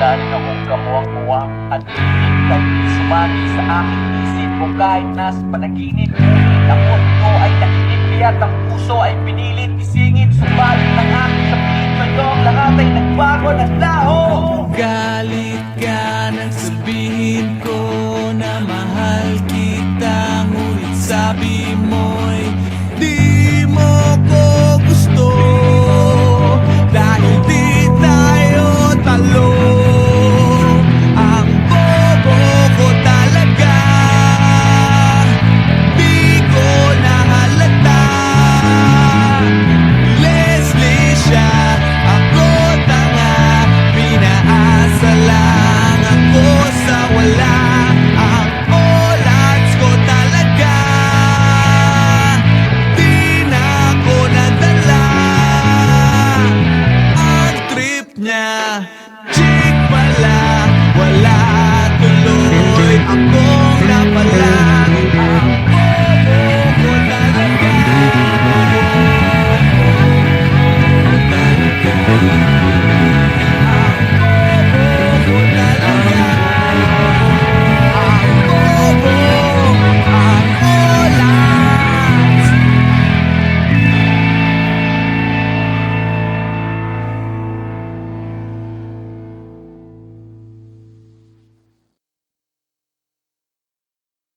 Wala rin akong kamuwang-muwang at hintay sumagi sa aking isip ko kahit nasa panaginip. Ang mundo ay nakinig, kaya't ang puso ay pinilit isingit. Subalit ng aking sabihin sa'yo, ang lahat ay nagbago ng laho. Galit ka nang sabihin ko na mahal kita, ngunit sabi mo'y di mo ko gusto. Dahil di tayo talo, ang bobo ko talaga. Di ko nahalata, Leslie siya, ako tanga. Pinaasa lang ako sa wala, ang odds ko talaga. Di na ako nadala, ang trip niya chick pala, wala tuloy akong napala. Ang bobo ko talaga.